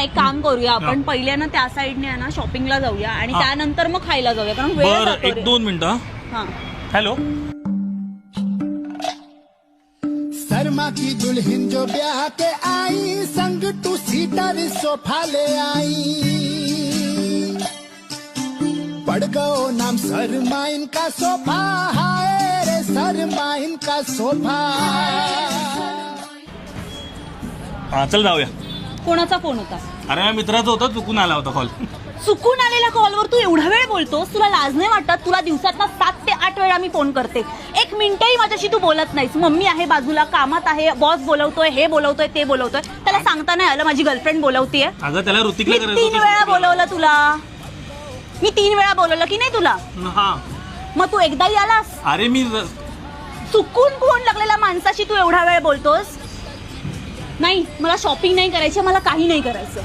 एक काम करूया आपण पहिले ना त्या साईडने ना शॉपिंगला जाऊया आणि त्यानंतर मग खायला जाऊया कारण वेळ बरं जातो रे. 1-2 मिनिटं. हां हॅलो. शर्मा की दुल्हन जो ब्याह के आई संग टू सीटर सोफा ले आई पड़ गओ नाम शर्मा इनका सोफा हाय रे शर्मा इनका सोफा. हा चल जाऊया. कोणाचा फोन होता? अरे माझ्या मित्राचा होता, चुकून आला होता कॉल. चुकून आलेल्या कॉलवर तू एवढा वेळ बोलतोस? तुला लाज नाही वाटत? तुला दिवसातनं 7 ते 8 वेळा मी फोन करते, 1 मिनिटही माझ्याशी तू बोलत नाहीस. मम्मी आहे बाजूला, कामात आहे, बॉस बोलवतोय, हे बोलवतोय, ते बोलवतोय. त्याला सांगता नाही आलं माझी गर्लफ्रेंड बोलवतीये? अगं त्याला ऋतिकला मी 3 वेळा बोलवलं तुला. मी 3 वेळा बोलवलं की नाही तुला? हा मग तू एकदाही आलास? अरे मी चुकून फोन लागलेल्या माणसाशी तू एवढा वेळ बोलतोस? नाही, मला शॉपिंग नाही करायची, मला काही नाही करायचं.